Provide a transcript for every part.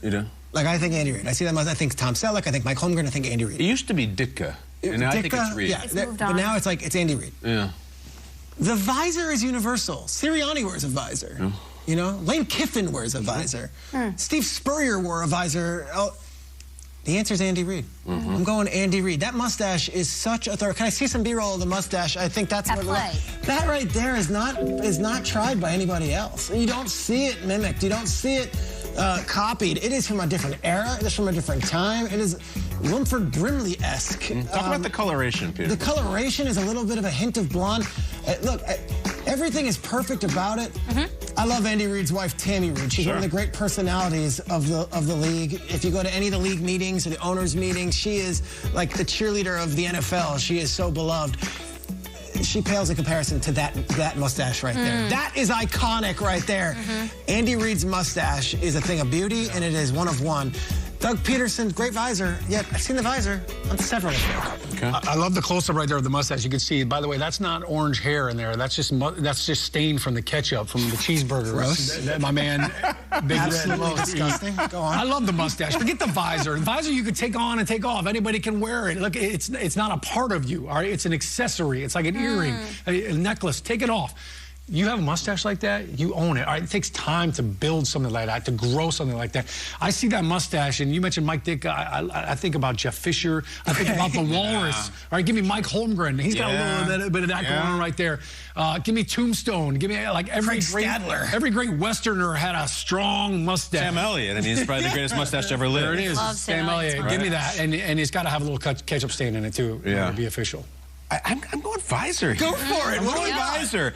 You do? Like, I think Andy Reid. I see that. I think Tom Selleck. I think Mike Holmgren. I think Andy Reid. It used to be Ditka. And now I think it's Reid. Yeah, but now it's like, it's Andy Reid. Yeah. The visor is universal. Sirianni wears a visor. Yeah. You know? Lane Kiffin wears a visor. Steve Spurrier wore a visor. Oh, the answer is Andy Reid. I'm going Andy Reid. That mustache is such a thorough. Can I see some B-roll of the mustache? I think that's what that right there is not tried by anybody else. You don't see it mimicked. You don't see it copied. It is from a different era. It is from a different time. It is Rumford Brimley-esque. Talk about the coloration, Peter. The coloration is a little bit of a hint of blonde. Look, everything is perfect about it. I love Andy Reid's wife, Tammy Reid. She's one of the great personalities of the league. If you go to any of the league meetings or the owners' meetings, she is like the cheerleader of the NFL. She is so beloved. She pales in comparison to that mustache right there. That is iconic right there. Andy Reid's mustache is a thing of beauty, and it is one of one. Doug Peterson, great visor, yet I've seen the visor on several of them. Okay. I love the close-up right there of the mustache. You can see, by the way, that's not orange hair in there. That's just stained from the ketchup, from the cheeseburger. Gross. My man, Big Absolutely Red. disgusting. Go on. I love the mustache. Forget the visor. The visor you could take on and take off. Anybody can wear it. Look, it's not a part of you. All right? It's an accessory. It's like an earring, a necklace. Take it off. You have a mustache like that, you own it. All right, it takes time to build something like that, to grow something like that. I see that mustache, and you mentioned Mike Ditka. I think about Jeff Fisher. I think about the Walrus. All right, give me Mike Holmgren. He's got a little bit of that going on right there. Give me Tombstone. Give me like every great Westerner had a strong mustache. Sam Elliott. I mean, he's probably the greatest mustache to ever live. There it is. Sam Elliott. Give me that, and he's got to have a little ketchup stain in it too. To be official. I'm going visor here. Go for it. I'm going visor.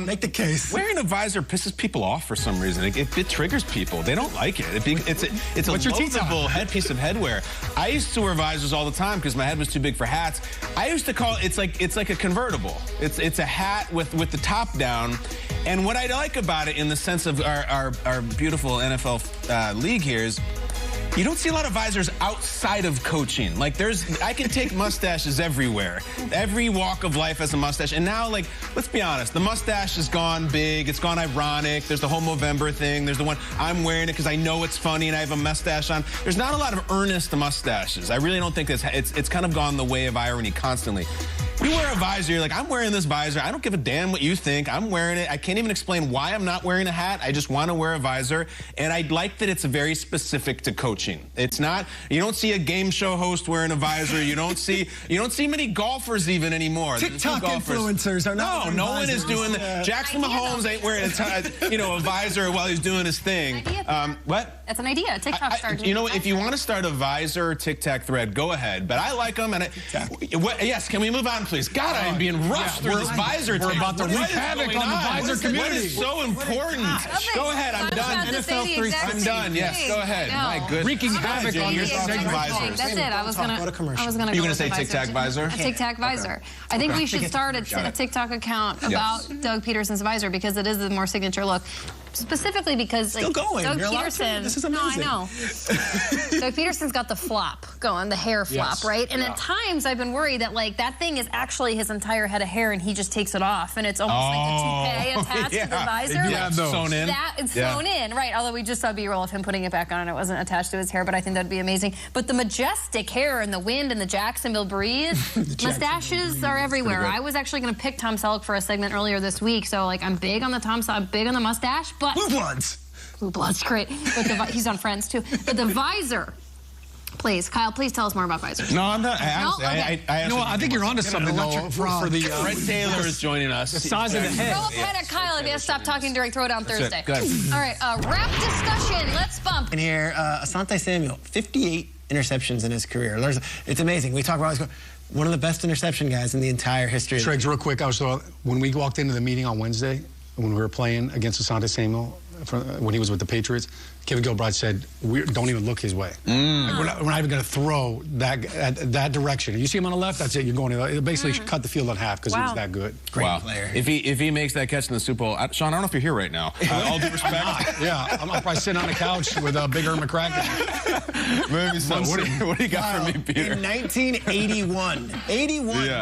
Make the case. Wearing a visor pisses people off for some reason. It triggers people. They don't like it. It's a loathable headpiece of headwear. I used to wear visors all the time because my head was too big for hats. I used to call it, it's like a convertible. It's a hat with the top down. And what I like about it in the sense of our beautiful NFL league here is you don't see a lot of visors outside of coaching. Like, I can take mustaches everywhere. Every walk of life has a mustache. And now, like, let's be honest, the mustache has gone big. It's gone ironic. There's the whole Movember thing. There's the one, I'm wearing it because I know it's funny and I have a mustache on. There's not a lot of earnest mustaches. I really don't think it's kind of gone the way of irony constantly. You wear a visor, you're like, I'm wearing this visor. I don't give a damn what you think. I'm wearing it. I can't even explain why I'm not wearing a hat. I just want to wear a visor. And I like that it's very specific to coaching. It's not, you don't see a game show host wearing a visor. You don't see many golfers even anymore. TikTok influencers are not. No one is doing that. Jackson Mahomes ain't wearing a visor while he's doing his thing. What? That's an idea. TikTok started. You know, if you want to start a visor TikTok thread, go ahead. But I like them. And yes, can we move on, please? God, I am being rushed through this visor. We're about to wreak havoc on the visor community. What is so important? Go ahead. I'm done. NFL 3. I'm done. Yes, go ahead. My goodness. Wreaking havoc on your visors. That's it. I was gonna go. You're gonna say TikTok visor? A TikTok visor. I think we should start a TikTok account about Doug Peterson's visor because it is the more signature look. Specifically because Doug Peterson. This is amazing. No, I know. Doug Peterson's got the flop going, the hair flop, right? And at times I've been worried that like that thing is actually his entire head of hair and he just takes it off and it's almost like a toupee attached to the visor. Sewn in. It's sewn in, right? Although we just saw B-roll of him putting it back on and it wasn't attached to his hair, but I think that'd be amazing. But the majestic hair and the wind and the Jacksonville breeze, mustaches are everywhere. I was actually going to pick Tom Selleck for a segment earlier this week, so like I'm big on the big on the mustache, but Blue Bloods. Blue Bloods, great. But he's on Friends too. But the visor. Please, Kyle, please tell us more about visors. No, I'm not. I think you're onto something, though, for the... Fred Taylor is joining us. The size of the head. Throw a pen at Kyle if you have to stop talking during Throwdown Thursday. Good. All right, rap discussion. Let's bump. And here, Asante Samuel, 58 interceptions in his career. It's amazing. We talk about one of the best interception guys in the entire history. Schrager, real quick, when we walked into the meeting on Wednesday, when we were playing against Asante Samuel, when he was with the Patriots, Kevin Gilbride said, don't even look his way. Like, we're not even going to throw that direction. You see him on the left, that's it. You're going to basically cut the field in half because he was that good. Great player. If he makes that catch in the Super Bowl, Sean, I don't know if you're here right now. All due respect. I'm probably sitting on the couch with Big Earl McCracken. Maybe so. What do you got for me, Peter? In 1981,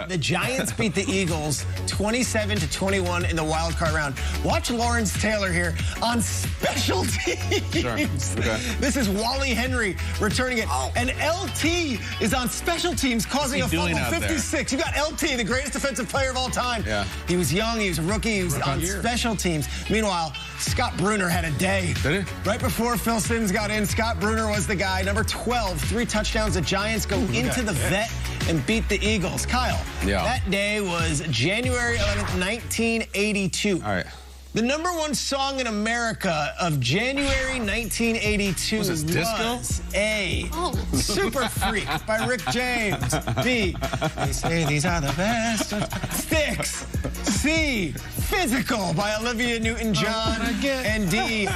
the Giants beat the Eagles 27-21 in the wild card round. Watch Lawrence Taylor here on special teams. James. Okay. This is Wally Henry returning it. And LT is on special teams causing a fumble. 56. You got LT, the greatest defensive player of all time. Yeah. He was young. He was a rookie. He was on special teams. Meanwhile, Scott Bruner had a day. Did he? Right before Phil Simms got in, Scott Bruner was the guy. Number 12, 3 touchdowns. The Giants go into the vet and beat the Eagles. Kyle, that day was January 11th, 1982. All right. The #1 song in America of January 1982 was Disco? A. Super Freak by Rick James. B. They say these are the best. Sticks. C. Physical by Olivia Newton-John. And D.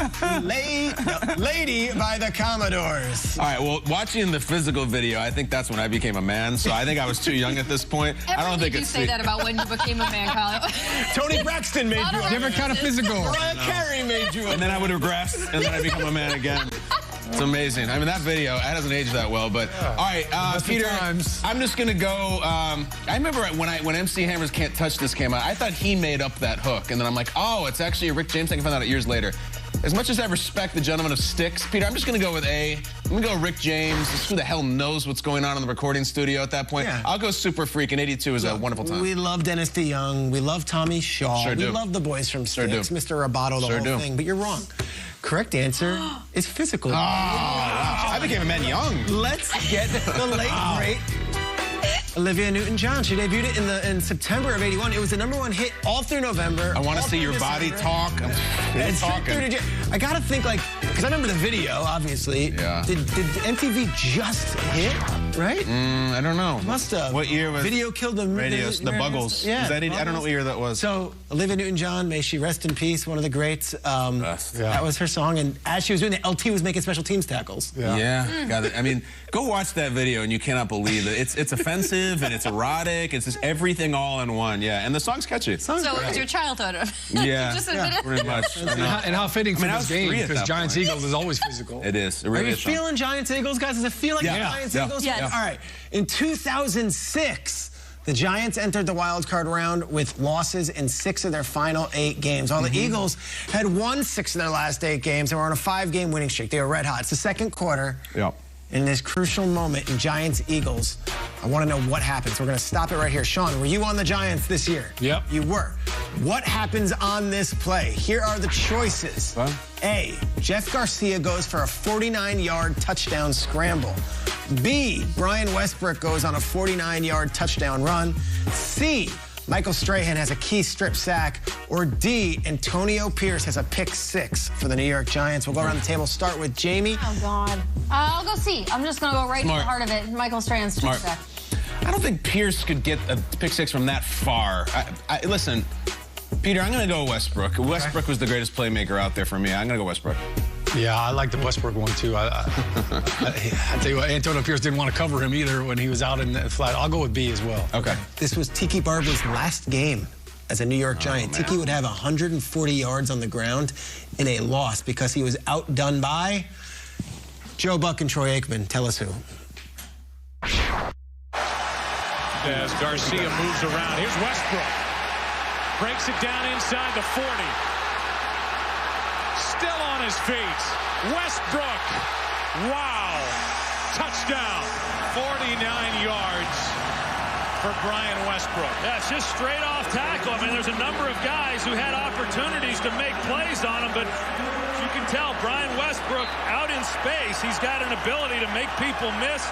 Lady by the Commodores. All right, well, watching the Physical video, I think that's when I became a man, so I think I was too young at this point. I don't think you say that about when you became a man, Kyle. Tony Braxton made you a different kind of physical. Mariah Carey made you a And then I would regress, and then I become a man again. It's amazing. I mean, that video, it hasn't aged that well, but all right, Peter, I'm just going to go. I remember when MC Hammer's Can't Touch This came out, I thought he made up that hook, and then I'm like, oh, it's actually a Rick James thing. I found out years later. As much as I respect the gentleman of Sticks, Peter, I'm just going to go with A. I'm going to go Rick James. Who the hell knows what's going on in the recording studio at that point? Yeah. I'll go Super Freak, and 82 is a wonderful time. We love Dennis DeYoung. We love Tommy Shaw. We love the boys from Sticks, Mr. Roboto, the whole thing. But you're wrong. Correct answer is Physical. Oh, wow. I became a man young. Let's get the late, great Olivia Newton-John. She debuted it in September of '81. It was the #1 hit all through November. I want to see your body talk. I'm talking. I gotta think, like, because I remember the video, obviously. Yeah. Did MTV just hit, right? I don't know. Must have. What year was Video killed the radios? The Buggles. Yeah. Is that I don't know what year that was. So Olivia Newton-John, may she rest in peace, one of the greats. That was her song, and as she was doing it, LT was making special teams tackles. Got it. I mean, go watch that video, and you cannot believe it. It's offensive and it's erotic. It's just everything all in one. Yeah, and the song's catchy. So it was your childhood. Yeah, Just admit it. pretty much. And how fitting for this game, because Giants Eagles is always physical. It is. It really Are you feeling Giants Eagles, guys? Does it feel like Giants Eagles? Yes. All right. In 2006. The Giants entered the wild card round with losses in 6 of their final 8 games. While the Eagles had won 6 of their last 8 games and were on a 5-game winning streak. They were red hot. It's the second quarter. In this crucial moment in Giants-Eagles, I want to know what happens. We're going to stop it right here. Sean, were you on the Giants this year? Yep. You were. What happens on this play? Here are the choices. A, Jeff Garcia goes for a 49-yard touchdown scramble. B, Brian Westbrook goes on a 49-yard touchdown run. C, Michael Strahan has a key strip sack. Or D, Antonio Pierce has a pick 6 for the New York Giants. We'll go around the table. Start with Jamie. Oh, God. I'll go C. I'm just going to go right to the heart of it. Michael Strahan's strip sack. I don't think Pierce could get a pick 6 from that far. Listen, Peter, I'm going to go Westbrook. Westbrook was the greatest playmaker out there for me. I'm going to go Westbrook. Yeah, I like the Westbrook one, too. I tell you what, Antonio Pierce didn't want to cover him either when he was out in the flat. I'll go with B as well. Okay. This was Tiki Barber's last game as a New York Giant. Tiki would have 140 yards on the ground in a loss because he was outdone by Joe Buck and Troy Aikman. Tell us who. As Garcia moves around, here's Westbrook. Breaks it down inside the 40. Still on his feet. Westbrook. Wow. Touchdown. 49 yards for Brian Westbrook. Yeah, it's just straight off tackle. I mean, there's a number of guys who had opportunities to make plays on him, but you can tell Brian Westbrook out in space. He's got an ability to make people miss.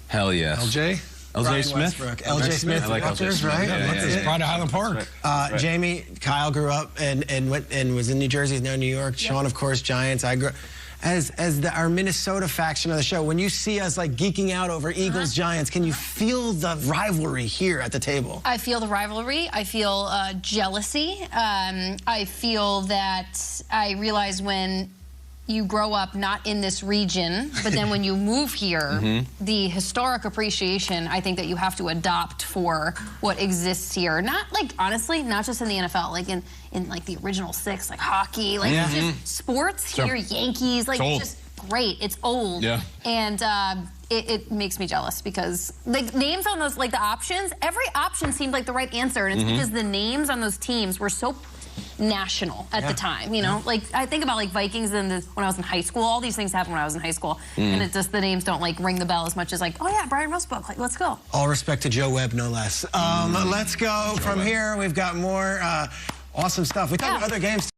Hell yes. LJ? LJ Smith? LJ Smith. I like LJ Smith. Right? Yeah. Pride of Highland Park. Jamie, Kyle grew up and was in New Jersey, now New York. Sean, of course, Giants. I grew up. As our Minnesota faction of the show, when you see us like geeking out over Eagles, Giants, can you feel the rivalry here at the table? I feel the rivalry. I feel jealousy. I feel that I realize when you grow up not in this region, but then when you move here, the historic appreciation I think that you have to adopt for what exists here. Not like, honestly, not just in the NFL, like in like the original 6, like hockey, like just sports here, Yankees, like it's just great. It's old. And it makes me jealous because like names on those, like the options, every option seemed like the right answer, and it's because the names on those teams were so national at the time, you know? Like, I think about, like, Vikings when I was in high school. All these things happened when I was in high school. And it just, the names don't, like, ring the bell as much as, like, oh, yeah, Brian Westbrook. Like, let's go. All respect to Joe Webb, no less. Let's go from here. We've got more awesome stuff. We talked about other games, too.